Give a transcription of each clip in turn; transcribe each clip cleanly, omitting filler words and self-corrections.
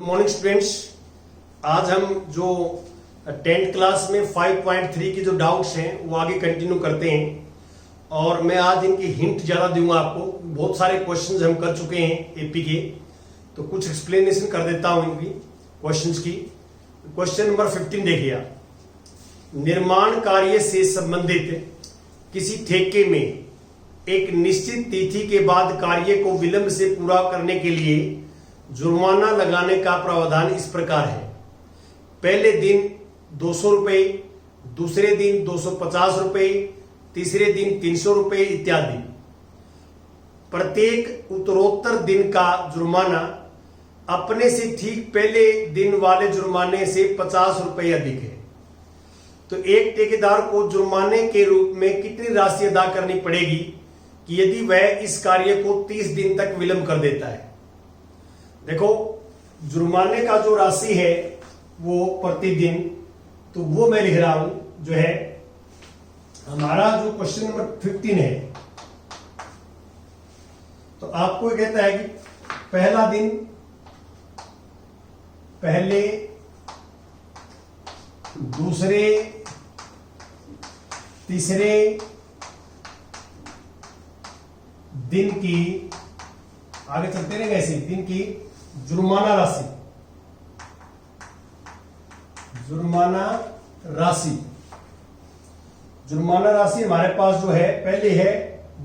Good morning students. आज हम जो 10th क्लास में 5.3 के जो डाउट्स हैं वो आगे कंटिन्यू करते हैं और मैं आज इनकी हिंट ज़्यादा दूंगा आपको। बहुत सारे क्वेश्चंस हम कर चुके हैं एपी के, तो कुछ एक्सप्लेनेशन कर देता हूं इनकी क्वेश्चंस की। क्वेश्चन नंबर 15 देखिए आप। निर्माण कार्य से संबंधित किसी ठेके में एक निश्चित तिथि के बाद कार्य को विलंब से पूरा करने के लिए जुर्माना लगाने का प्रावधान इस प्रकार है। पहले दिन 200 रुपए, दूसरे दिन 250 रुपए, तीसरे दिन 300 रुपए इत्यादि। प्रत्येक उत्तरोत्तर दिन का जुर्माना अपने से ठीक पहले दिन वाले जुर्माने से 50 रुपए अधिक है। तो एक ठेकेदार को जुर्माने के रूप में कितनी राशि अदा करनी पड़ेगी कि यदि वह इस कार्य को 30 दिन तक विलंब कर देता है। देखो, जुर्माने का जो राशि है वो प्रतिदिन, तो वो मैं लिख रहा हूं जो है हमारा जो क्वेश्चन नंबर 15 है। तो आपको कहता है कि पहला दिन, पहले, दूसरे, तीसरे दिन की, आगे चलते रहेंगे ऐसे, दिन की जुर्माना राशि, जुर्माना राशि, जुर्माना राशि हमारे पास जो है पहले है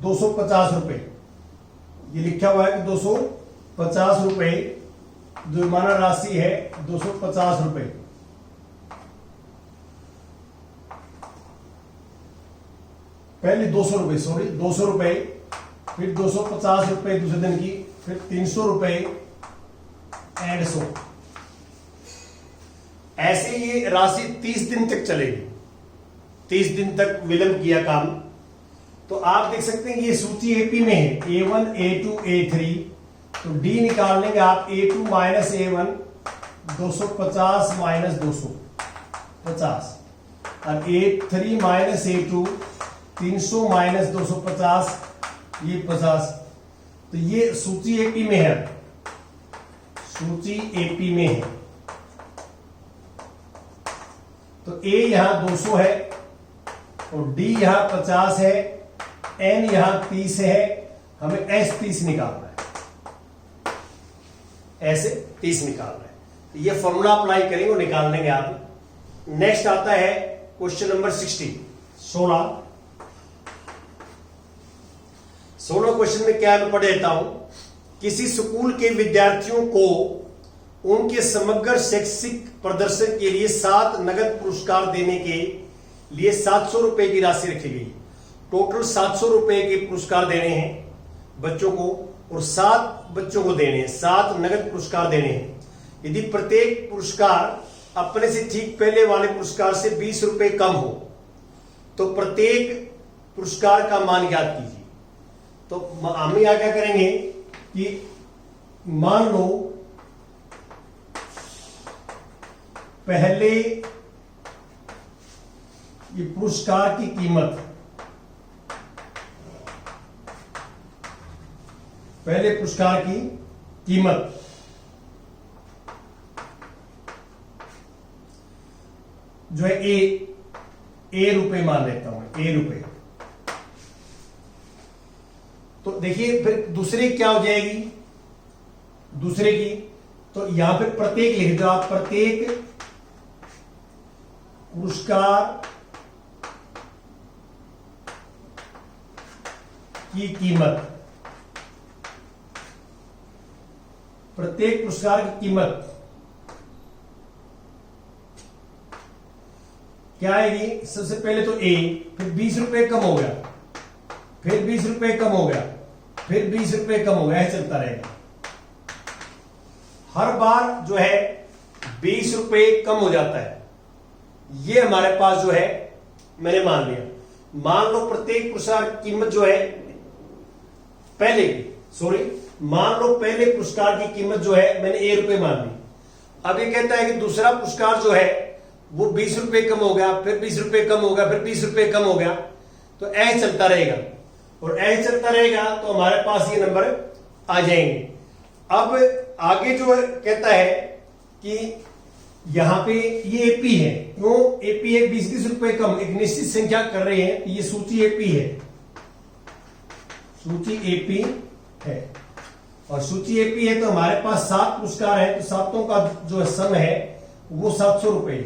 250 रुपए। ये लिखा हुआ है कि 250 रुपए जुर्माना राशि है, 250 रुपए। पहले 200 रुपए, सॉरी 200 रुपए, फिर 250 रुपए दूसरे दिन की, फिर 300 रुपए एंड 100। ऐसे ये राशि 30 दिन तक चलेगी। 30 दिन तक विलंब किया काम। तो आप देख सकते हैं कि ये सूची एपी में है, A1, A2, A3। तो डी निकाल लेंगे आप, A2 माइनस A1 250 माइनस 250, और A3 माइनस A2 300 माइनस 250, ये 50। तो ये सूची एपी में है, सूची एपी में है। तो ए यहां 200 है और डी यहां 50 है, एन यहां 30 है, हमें एस 30 निकालना है, ऐसे 30 निकालना है। तो ये फॉर्मूला अप्लाई करेंगे और निकाल लेंगे आप। नेक्स्ट आता है क्वेश्चन नंबर 16 क्वेश्चन में क्या है मैं पढ़ देता हूं। किसी स्कूल के विद्यार्थियों को उनके समग्र शैक्षिक प्रदर्शन के लिए 7 नगद पुरस्कार देने के लिए 700 रुपए की राशि रखी गई। टोटल 700 रुपए के पुरस्कार देने हैं बच्चों को, और 7 बच्चों को देने हैं, 7 नगद पुरस्कार देने हैं। यदि प्रत्येक पुरस्कार अपने से ठीक पहले वाले पुरस्कार से 20 रुपए कम हो तो प्रत्येक पुरस्कार का मान ज्ञात कीजिए। तो हम यहां क्या करेंगे कि मान लो पहले ये पुरस्कार की कीमत, पहले पुरस्कार की कीमत जो है ए रुपए मान लेता हूं, ए रुपए। तो देखिए फिर दूसरे क्या हो जाएगी, दूसरे की, तो यहां पे प्रत्येक लिख दो आप, प्रत्येक पुरस्कार की कीमत, प्रत्येक पुरस्कार की कीमत क्या आएगी। सबसे पहले तो ए, फिर 20 रुपए कम हो गया, फिर 20 रुपए कम हो गया, फिर 20 रुपए कम हो गया, ऐसे चलता रहेगा। हर बार जो है 20 रुपए कम हो जाता है। ये हमारे पास जो है मैंने मान लिया। मान लो प्रत्येक पुरस्कार की कीमत जो है पहले की, सॉरी मान लो पहले पुरस्कार की कीमत जो है मैंने ए रुपए मान ली। अब ये कहता है कि दूसरा पुरस्कार जो है वो 20 रुपए कम हो गया, फिर 20 रुपए कम हो गया, फिर 20 रुपए कम हो गया। तो ऐसे चलता रहेगा, और ऐसे चलता रहेगा तो हमारे पास ये नंबर आ जाएंगे। अब आगे जो कहता है कि यहां पे ये एपी है, क्यों एपी है 20-20 रुपए कम, एक निश्चित संख्या कर रहे हैं, ये सूची एपी है, सूची एपी है, और सूची एपी है तो हमारे पास 7 पुरस्कार है, तो सातों का जो सम है वो 700 रुपए।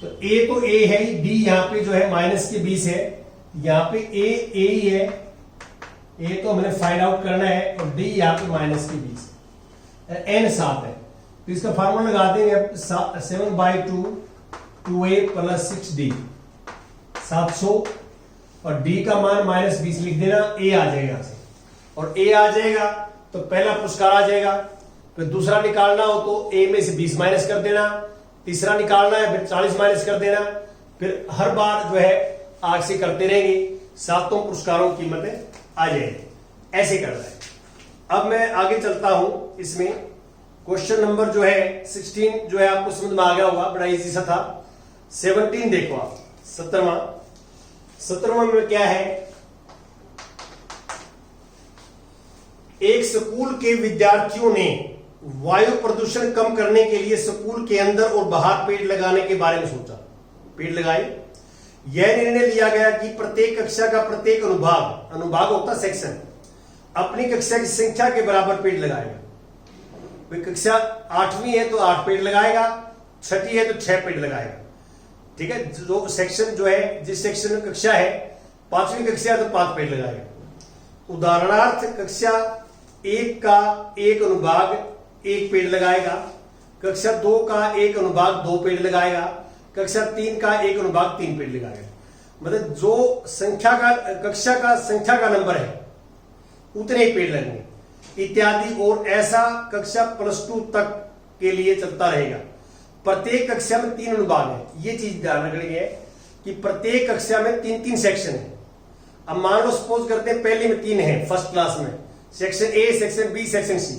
तो ए है, डी यहां पे जो है माइनस के 20 है, यहां पे ए ही है, ए तो हमने फाइंड आउट करना है, और डी यहां पे माइनस के 20, एन 7 है, तो इसका फार्मूला लगा देंगे 7/2 2a + 6d 700, और d का मान -20 लिख देना, a आ जाएगा यहां से, और a आ जाएगा तो पहला पुरस्कार आ जाएगा, फिर दूसरा निकालना हो तो a में से 20 माइनस कर देना, तीसरा निकालना है फिर 40 माइनस कर देना, फिर हर बार जो है आग से करते रहेंगे, सातों पुरस्कारों की कीमतें आ जाएगी, ऐसे करना है। अब मैं आगे चलता हूं, इसमें क्वेश्चन नंबर जो है 16 जो है आपको समझ में आ गया होगा, बड़ा इजी सा था। 17 देखो आप, 17वां में क्या है, एक स्कूल के विद्यार्थियों ने वायु प्रदूषण कम करने के लिए स्कूल के अंदर और बाहर पेड़ लगाने के बारे में सोचा, पेड़ लगाए। यह निर्णय लिया गया कि प्रत्येक कक्षा का प्रत्येक अनुभाग होता सेक्शन, अपनी कक्षा की संख्या के बराबर पेड़ लगाएगा। कक्षा 8वीं है तो 8 पेड़ लगाएगा, 6ठी है तो 6 पेड़ लगाएगा, ठीक है। जो सेक्शन जो है, जिस सेक्शन में कक्षा है, 5वीं कक्षा है तो 5 पेड़ लगाएगा। उदाहरणार्थ कक्षा 1 का एक अनुभाग 1 पेड़ लगाएगा, कक्षा 2 का एक अनुभाग 2 पेड़ लगाएगा, कक्षा 3 का एक अनुभाग 3 पेड़ लगाएगा। मतलब जो संख्या का कक्षा का संख्या का नंबर है उतने ही पेड़ लगेंगे इत्यादि, और ऐसा कक्षा +2 तक के लिए चलता रहेगा। प्रत्येक कक्षा में 3 अनुभाग है, ये चीज ध्यान रखनी है कि प्रत्येक कक्षा में 3-3 सेक्शन है। अब मान लो सपोज करते हैं पहले में 3 है, फर्स्ट क्लास में section A, section B, section C,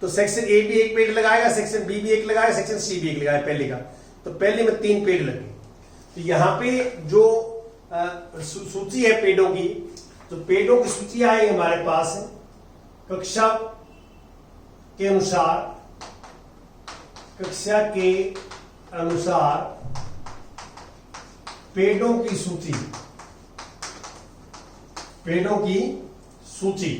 तो सेक्शन ए भी 1 पेड़ लगाएगा, सेक्शन बी भी 1 लगाएगा, सेक्शन सी भी 1 लगाएगा पहले का, तो पहले में 3 पेड़ लगे। तो यहां पे जो सूची है पेड़ों की, तो पेड़ों की सूची आई हमारे पास कक्षा के अनुसार, कक्षा के अनुसार पेड़ों की सूची, पेड़ों की सूची।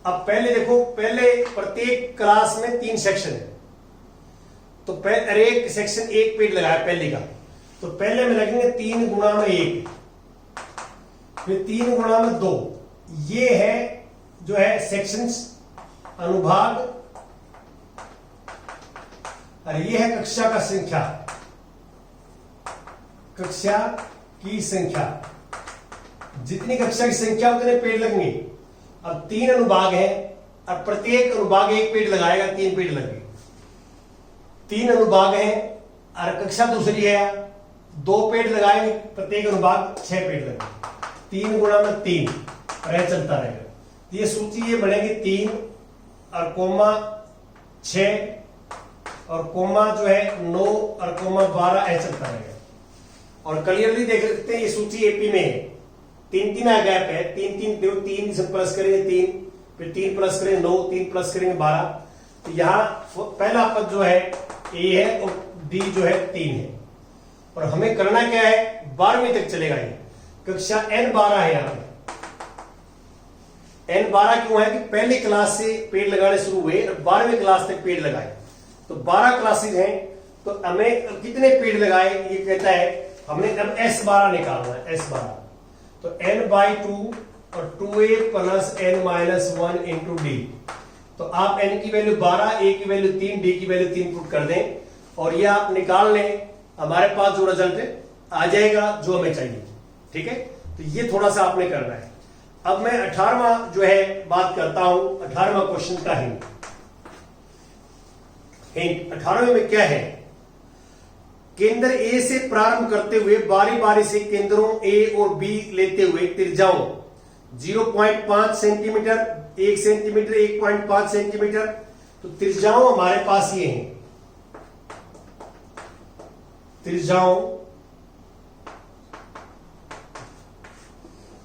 अब पहले देखो, पहले प्रत्येक क्लास में 3 सेक्शन है, तो हर एक सेक्शन 1 पेड़ लगाया पहले का, तो पहले में लगेंगे 3 × 1, फिर 3 × 2, ये है जो है सेक्शंस अनुभाग, और ये है कक्षा का संख्या, कक्षा की संख्या, जितनी कक्षा की संख्या उतने पेड़ लगेंगे। अब 3 अनुभाग है, अब प्रत्येक अनुभाग 1 पेड़ लगाएगा, 3 पेड़ लगेंगे। 3 अनुभाग है और कक्षा दूसरी है, 2 पेड़ लगाएंगे, प्रत्येक अनुभाग 6 पेड़ लगेंगे, 3 × 3 और चलता रहेगा। ये सूची ये बढ़ेगी 3 और कोमा 6 और कोमा जो है 9 और कोमा 12 ऐसा चलता रहेगा। और क्लियरली देख सकते हैं ये सूची एपी में है, 3-3 गैप है, 3-3 देखो, 3 से प्लस करेंगे 3, फिर 3 प्लस करेंगे 9, 3 प्लस करेंगे 12, तो यहाँ पहला पद जो है ए है और डी जो है 3 है। और हमें करना क्या है, 12वीं तक चलेगा ये, कक्षा N12 है। यहाँ पे N12 क्यों है कि पहली क्लास से पेड़ लगाने शुरू हुए और 12वीं क्लास तक पेड़ लगाए, तो 12 क्लासेज हैं, तो हमें कितने पेड़ लगाए ये कहता है, हमने अब S12 निकालना है, S12, तो N/2 और 2a + n-1 × d, तो आप n की वैल्यू 12, a की वैल्यू 3, d की वैल्यू 3 पुट कर दें, और ये आप निकाल लें, हमारे पास जो रिजल्ट आ जाएगा जो हमें चाहिए, ठीक है। तो ये थोड़ा सा आपने करना है। अब मैं 18वां जो है बात करता हूं, 18वां क्वेश्चन का हिंट। 18वें में क्या है, केंद्र ए से प्रारंभ करते हुए बारी बारी से केंद्रों ए और बी लेते हुए त्रिज्याओं 0.5 सेंटीमीटर, 1 सेंटीमीटर, 1.5 सेंटीमीटर, तो त्रिज्याओं हमारे पास ये हैं,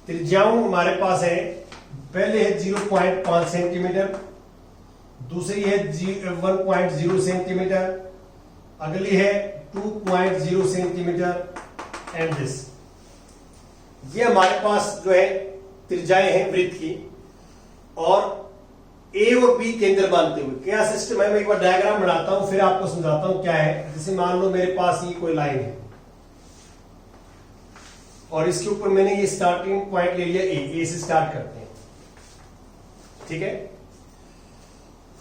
त्रिज्याओं हमारे पास है, पहले है 0.5 सेंटीमीटर, दूसरी है 1.0 सेंटीमीटर, अगली है 2.0 सेंटीमीटर एंड दिस। ये हमारे पास जो है त्रिज्याएं हैं वृत्त की, और ए और बी केंद्र मानते हुए क्या सिस्टम है, मैं एक बार डायग्राम बनाता हूं फिर आपको समझाता हूं क्या है। जैसे मान लो मेरे पास ये कोई लाइन है और इसके ऊपर मैंने ये स्टार्टिंग पॉइंट ले लिया, ए से स्टार्ट करते हैं, ठीक है।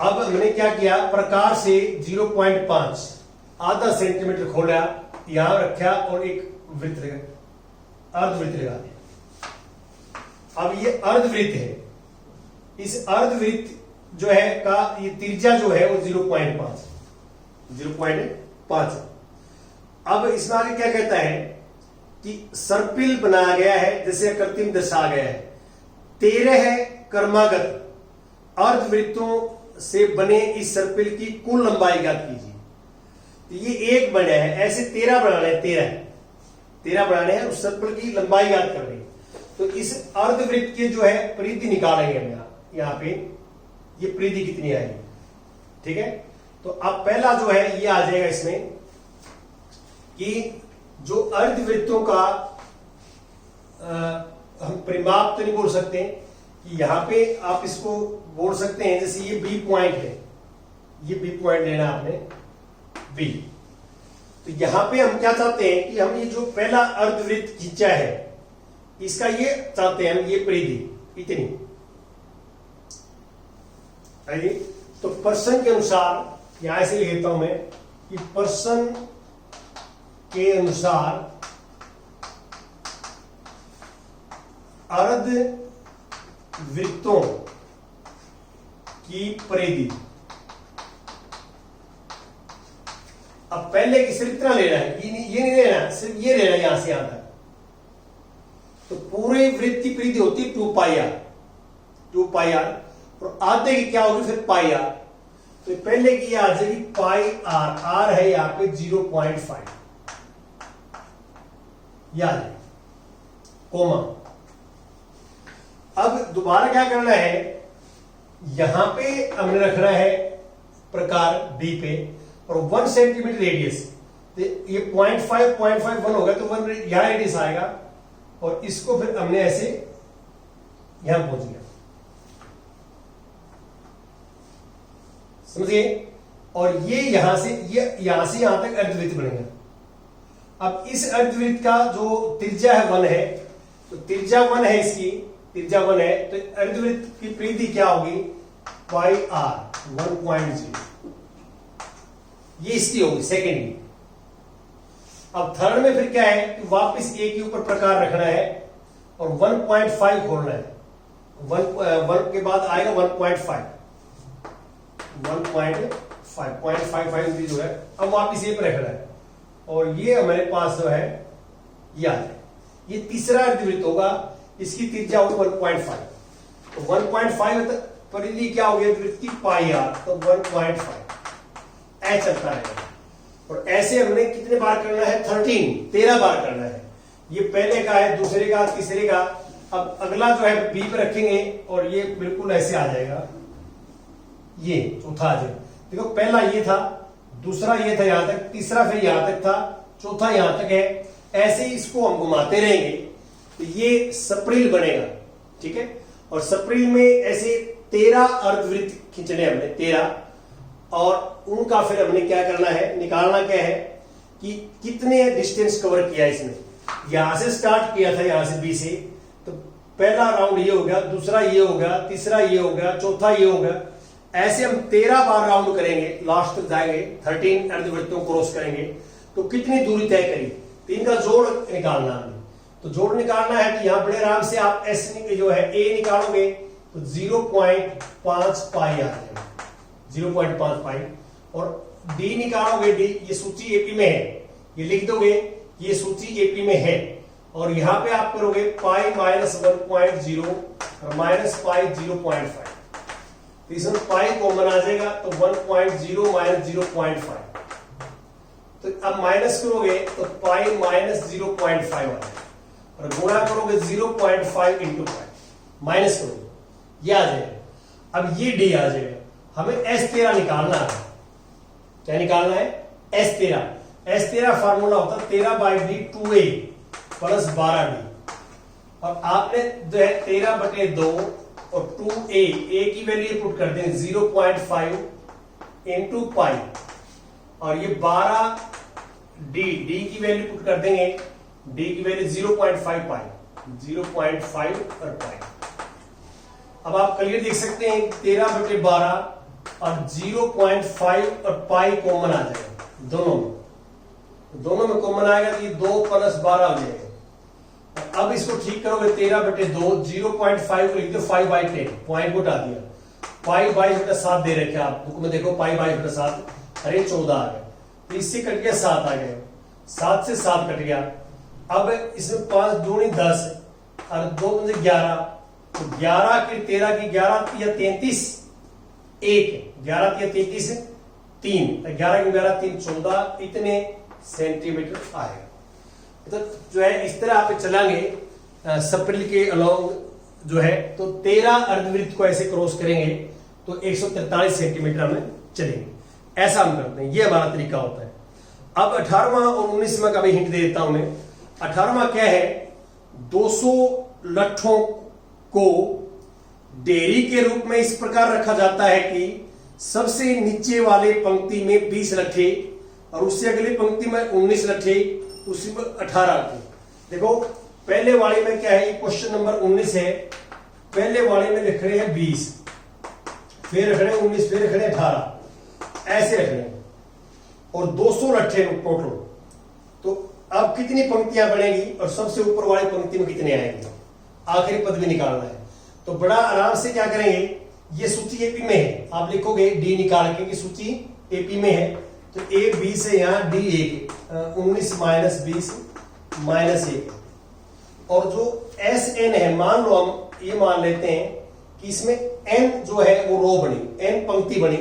अब मैंने क्या किया, प्रकार से 0.5 आधा सेंटीमीटर खोला, यहां रखा और एक वृत्त अर्धवृत्त लगा दिया। अब ये अर्धवृत्त है, इस अर्धवृत्त जो है का ये त्रिज्या जो है वो 0.5 अब इसमें आगे क्या कहता है कि सर्पिल बनाया गया है, जैसे कृत्रिम दर्शाया गया है। 13 क्रमागत अर्धवृत्तों से बने इस सर्पिल की कुल लंबाई ज्ञात कीजिए। तो ये एक बना है, ऐसे 13 बनाने हैं, 13 बनाने हैं, उस सर्पिल की लंबाई ज्ञात कर रही है। तो इस अर्धवृत्त के जो है परिधि निकालेंगे हम यहाँ पे, ये परिधि कितनी आएगी, ठीक है। तो अब पहला जो है ये आ जाएगा इसमें कि जो अर्धवृत्तों का हम परिमाप तो नहीं बोल सकते कि यहां पे आप इसको बोल सकते हैं, जैसे ये बी पॉइंट है, ये बी पॉइंट लेना आपने बी। तो यहां पे हम क्या चाहते हैं कि हम ये जो पहला अर्धवृत्त खींचा है इसका ये चाहते हैं हम, ये परिधि इतनी आइए। तो पर्सन के अनुसार यहां से लिख देता हूं मैं कि पर्सन के अनुसार अर्ध वृत्तों की परिधि। अब पहले की सिर्फ इतना लेना है, ये नहीं लेना, सिर्फ ये लेना है यहां से यहां तक। तो पूरे वृत्त की परिधि होती है 2 पाई आर, और आधे की क्या होगी फिर पाई आर। तो पहले की आ जाएगी पाई आर, आर है यहां पे 0.5, याद है कोमा। अब दोबारा क्या करना है, यहां पे हमने रखना है प्रकार बी पे, और 1 सेंटीमीटर रेडियस। तो ये 0.5 1 होगा, तो 1 यहां रेडियस आएगा, और इसको फिर हमने ऐसे यहां पहुंच गया, समझिए। और ये यहां से यहां तक अर्धवृत्त बनेगा। अब इस अर्धवृत्त का जो त्रिज्या है 1 है, तो त्रिज्या 1 है, इसकी त्रिज्या 1 है, तो अर्धवृत्त की परिधि क्या होगी, पाई आर 1.0, ये इसकी होगी सेकेंड की। अब थर्ड में फिर क्या है कि वापस ए के ऊपर प्रकार रखना है और 1.5 खोलना है। 1 के बाद आएगा 1.5 0.55 जो है, अब वापस ये पर रखना है, और ये हमारे पास जो है ये आ जाए। ये तीसरा अर्धवृत्त होगा, इसकी त्रिज्या होगी 1.5। तो 1.5 परिधि क्या होगी अर्धवृत्त की, पाई आर, तो 1.5 ऐसा चलता रहेगा। और ऐसे हमने कितने बार करना है, 13 बार करना है। ये पहले का है, दूसरे का, तीसरे का। अब अगला जो है बी पे रखेंगे और ये बिल्कुल ऐसे आ जाएगा, ये चौथा आ जाएगा। देखो पहला ये था, दूसरा ये था यहां तक, तीसरा फिर यहां तक था, चौथा यहां तक है। ऐसे ही इसको हम घुमाते रहेंगे तो ये स्प्रिल बनेगा, ठीक है। और स्प्रिल में ऐसे 13 अर्धवृत्त खींचने हमने 13, और उनका फिर हमने क्या करना है, निकालना क्या है कि कितने डिस्टेंस कवर किया इसने। यहां से स्टार्ट किया था, यहां से बी से, तो पहला राउंड ये हो गया, दूसरा ये हो गया, तीसरा ये हो गया, चौथा ये हो गया। ऐसे हम 13 बार राउंड करेंगे, लास्ट तक जाएंगे, 13 अर्धवृत्तों क्रॉस करेंगे। तो कितनी दूरी तय करी, तो इनका जोड़ निकालना है। तो जोड़ निकालना है तो यहां बड़े आराम से आप एस जो है ए निकालोगे तो 0.5 पाई आ जाएगा, 0.5 पाई। और डी निकालोगे, डी ये सूची एपी में है, ये लिख दोगे ये सूची एपी में है। और यहां पे आप करोगे पाई माइनस 1.0 और माइनस पाई 0.5, तो इसमें पाई कॉमन आ जाएगा, तो 1.0 माइनस 0.5। तो अब माइनस करोगे तो पाई माइनस 0.5 आ जाएगा, और गुणा करोगे 0.5 इंटू पाई, माइनस करोगे ये आ जाएगा। अब ये डी आ जाएगा, हमें S13 निकालना है। क्या निकालना है? S13 फार्मूला होता है 13/d 2a प्लस 12d। और आपने जो है 13/2 और 2a की वैल्यू पुट कर देंगे 0.5 इंटू पाई, और ये 12d की वैल्यू पुट कर देंगे, d की वैल्यू 0.5 पाई, 0.5 और पाई। अब आप क्लियर देख सकते हैं 13/12 और 0.5 और पाई कॉमन आ जाएगा दोनों में कॉमन आएगा तो ये 2 प्लस 12 हो जाएगा। अब इसको ठीक करोगे 13/2 0.5 को लिख दो 5/10, पॉइंट को हटा दिया, पाई 22/7 दे रखे आप बुक में देखो, पाई 22/7, अरे 14 आ गया, तो इससे कट गया 7 आ गया, 7 से 7 कट गया। अब इसमें 5 दूनी 10 और 2 दूनी 11, तो 11 की 13 की 11 या 33 1, 11 या 33 3, 11 की 11 3 14, इतने सेंटीमीटर आएगा। तो जो है इस तरह आप चलाएंगे सप्रिल के अलोंग जो है, तो 13 अर्धवृत्त को ऐसे क्रॉस करेंगे तो 143 सेंटीमीटर में चलेंगे। ऐसा हम करते हैं, ये हमारा तरीका होता है। अब 18वां और 19वां का भी हिंट दे देता हूं मैं। 18वां क्या है? 200 लट्ठों को डेयरी के रूप में इस प्रकार रखा जाता है कि सबसे नीचे वाले पंक्ति में 20 लट्ठे और उससे अगली पंक्ति में 19 लट्ठे, उसी में 18 लट्ठे। देखो पहले वाले में क्या है, क्वेश्चन नंबर 19 है, पहले वाले में लिख रहे हैं 20, फिर रख रहे हैं 19, फिर रख रहे हैं 18, ऐसे रख रहे हैं, और 200 लट्ठे टोटल। तो अब कितनी पंक्तियां बनेगी और सबसे ऊपर वाली पंक्ति में कितने आएंगे, आखिरी पद भी निकालना है। तो बड़ा आराम से क्या करेंगे, ये सूची एपी में है, आप लिखोगे डी निकाल के कि सूची एपी में है, तो ए 20 है यहां, डी 1, 19 माइनस 20 माइनस 1, और जो एस एन है, मान लो हम ये मान लेते हैं कि इसमें एन जो है वो रो बनी, एन पंक्ति बनी,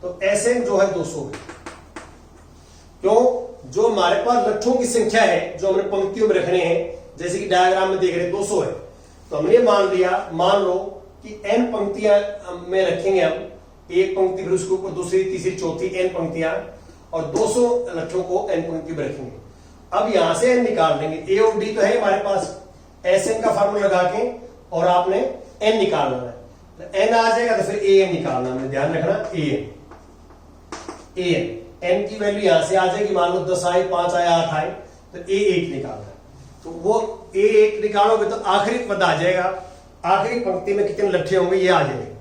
तो एस एन जो है 200 है। क्यों? जो हमारे पास लट्ठों की संख्या है जो हमने पंक्तियों में रखने हैं, जैसे कि डायग्राम में देख रहे हैं 200 है, तो हमने मान लिया, मान लो कि एन पंक्तियां में रखेंगे हम, एक पंक्ति फिर उसके ऊपर दूसरी तीसरी चौथी एन पंक्तियां, और 200 लट्ठों को एन पंक्ति में रखेंगे। अब यहां से एन निकाल देंगे, ए और डी तो है हमारे पास, एस एन का फार्मूला लगा के और आपने एन निकालना है, तो एन आ जाएगा तो फिर ए एन निकालना, हमने ध्यान रखना ए एन एन की वैल्यू यहां से आ जाएगी, मान लो 10 आए, 5 आए, 8 आए, तो ए 1 निकालना है, तो वो ए 1 निकालोगे तो आखिरी पद आ जाएगा, आखिरी पंक्ति में कितने लट्ठे होंगे ये आ जाएंगे।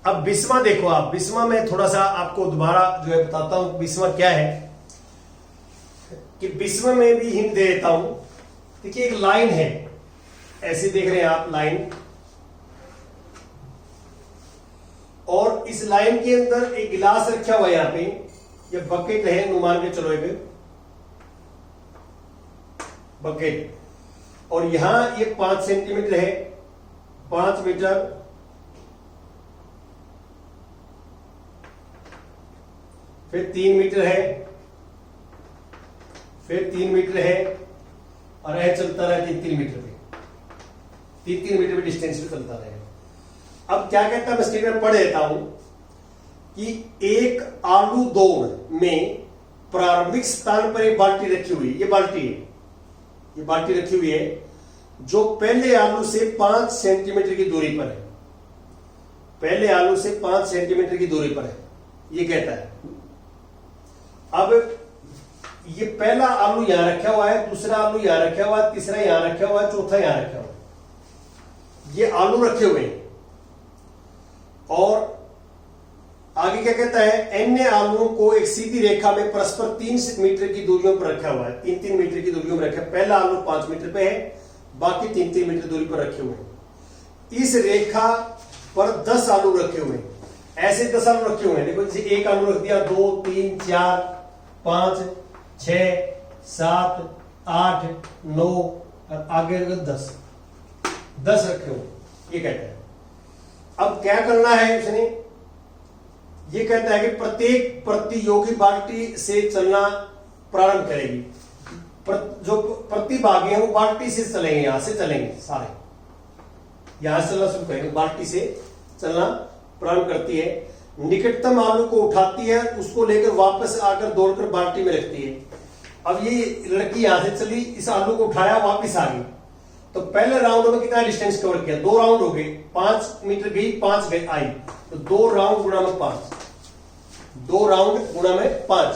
अब 20वां देखो आप, 20वां में थोड़ा सा आपको दोबारा जो है बताता हूं 20वां क्या है, कि 20वां में भी हिंट दे देता हूं। देखिए एक लाइन है, ऐसे देख रहे हैं आप लाइन, और इस लाइन के अंदर एक गिलास रखा हुआ है, यहां पे ये बकेट है, नुमान के चलो एक बकेट, और यहां ये 5 सेंटीमीटर है, 5 मीटर, फिर 3 मीटर है, फिर 3 मीटर है, और यह चलता रहा 3 मीटर पे, 3 मीटर पे डिस्टेंस पे चलता रहेगा। अब क्या कहता है, मैं स्क्रीन में पढ़ देता हूं कि एक आलू दौड़ में प्रारंभिक स्थान पर एक बाल्टी रखी हुई, ये बाल्टी है, ये बाल्टी रखी हुई है जो पहले आलू से 5 सेंटीमीटर की दूरी पर है, पहले आलू से 5 सेंटीमीटर की दूरी पर है, ये कहता है। अब ये पहला आलू यहां रखा हुआ है, दूसरा आलू यहां रखा हुआ है, तीसरा यहां रखा हुआ है, चौथा यहां रखा हुआ है, ये आलू रखे हुए हैं। और आगे क्या कहता है, अन्य आलुओं को एक सीधी रेखा में परस्पर 3 मीटर की दूरियों पर रखा हुआ है, 3 मीटर की दूरियों में रखा है। पहला आलू 5 मीटर पे है, बाकी 3 मीटर दूरी पर रखे हुए हैं। इस रेखा पर 10 आलू रखे हुए हैं, ऐसे 10 आलू रखे हुए हैं। देखो जैसे एक आलू रख दिया, 2 3 4 5 6 7 8 9 और आगे 10 रखे हुए, ये कहता है। अब क्या करना है उसने, ये कहता है कि प्रत्येक प्रतियोगी बाल्टी से चलना प्रारंभ करेगी, जो प्रतिभागी हैं वो बाल्टी से चलेंगे, यहां से चलेंगे, सारे यहां से चलना शुरू करेंगे, बाल्टी से चलना प्रारंभ करती है। निकटतम आलू को उठाती है, उसको लेकर वापस आकर दौड़कर बाल्टी में रखती है। अब ये लड़की यहां से चली, इस आलू को उठाया, वापस आ गई, तो पहले राउंड में कितना डिस्टेंस कवर किया? 2 राउंड हो गए, 5 मीटर गई, 5 गई आई, तो 2 राउंड गुणा में 5, 2 राउंड गुणा में 5।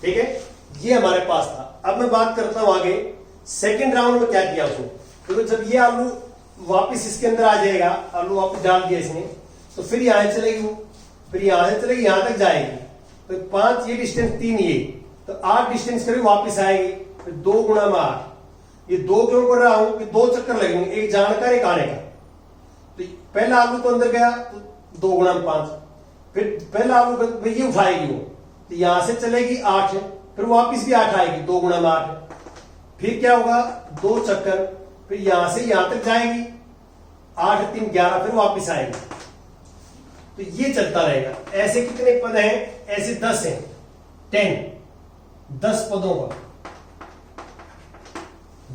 ठीक है, ये हमारे पास था। अब मैं बात करता हूं आगे सेकेंड राउंड में क्या किया उसने। तो जब ये आलू वापस इसके अंदर आ जाएगा, आलू वापस डाल दिया इसने, तो फिर यहां चलेगी वो, फिर यहां से चलेगी, यहां तक जाएगी, तो 5 ये डिस्टेंस, 3 ये, तो 8 डिस्टेंस करेगी, वापस आएगी, फिर 2 गुणा में 8। ये 2 क्यों कर रहा हूं कि 2 चक्कर लगेंगे, एक जाने का एक आने का। तो पहला आलू तो अंदर गया, तो 2 गुणा में 5, फिर पहला आलू ये उठाएगी वो, तो यहां से चलेगी 8, फिर वापस भी 8 आएगी, 2 गुणा में 8, फिर क्या होगा 2 चक्कर, फिर यहां से यहां तक जाएगी, 8 3 11, फिर वापस आएगी। तो ये चलता रहेगा। ऐसे कितने पद हैं? ऐसे 10 हैं, 10 पदों का,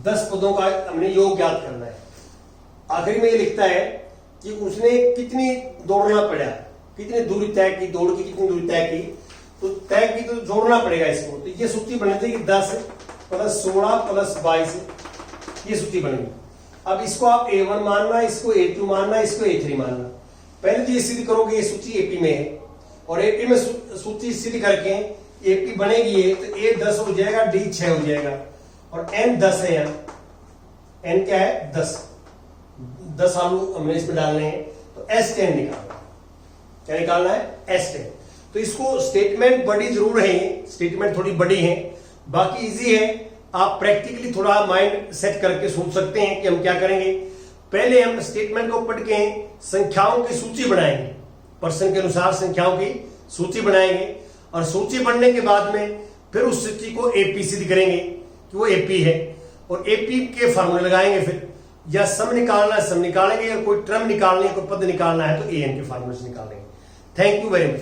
10 पदों का हमने योग याद करना है। आखिरी में ये लिखता है कि उसने कितनी दौड़ना पड़ा, कितनी दूरी तय की, दौड़ की कितनी दूरी तय की, तो तय की तो जोड़ना पड़ेगा इसको। तो ये सूची बननी चाहिए कि 10 + 16 + 22, ये सूची बनेगी। अब इसको आप A1 मानना, इसको A2 मानना, इसको A3 मानना। पहले तो ये सिद्ध करोगे ये सूची एपी में है, और एपी में सूची सिद्ध करके एपी बनेगी ये, तो A 10 हो जाएगा, D 6 हो जाएगा, और N 10 है। यहाँ N क्या है? 10 आलू हमने इसमें डालने हैं, तो S10 निकालना। क्या निकालना है? S10। तो इसको स्टेटमेंट बड़ी जरूर है, स्टेटमेंट थोड़ी बड़ी है, बाकी इजी है। आप प्रैक्टिकली थोड़ा माइंड सेट करके सोच सकते हैं कि हम क्या करेंगे। पहले हम स्टेटमेंट को पढ़ के संख्याओं की सूची बनाएंगे, पर्सन के अनुसार संख्याओं की सूची बनाएंगे, और सूची बनने के बाद में फिर उस सूची को एपी सिद्ध करेंगे कि वो एपी है, और एपी के फॉर्मूले लगाएंगे। फिर या सम निकालना है सम निकालेंगे, या कोई टर्म निकालनी है, कोई पद निकालना है तो एन के फॉर्मूले से निकालेंगे। Thank you very much.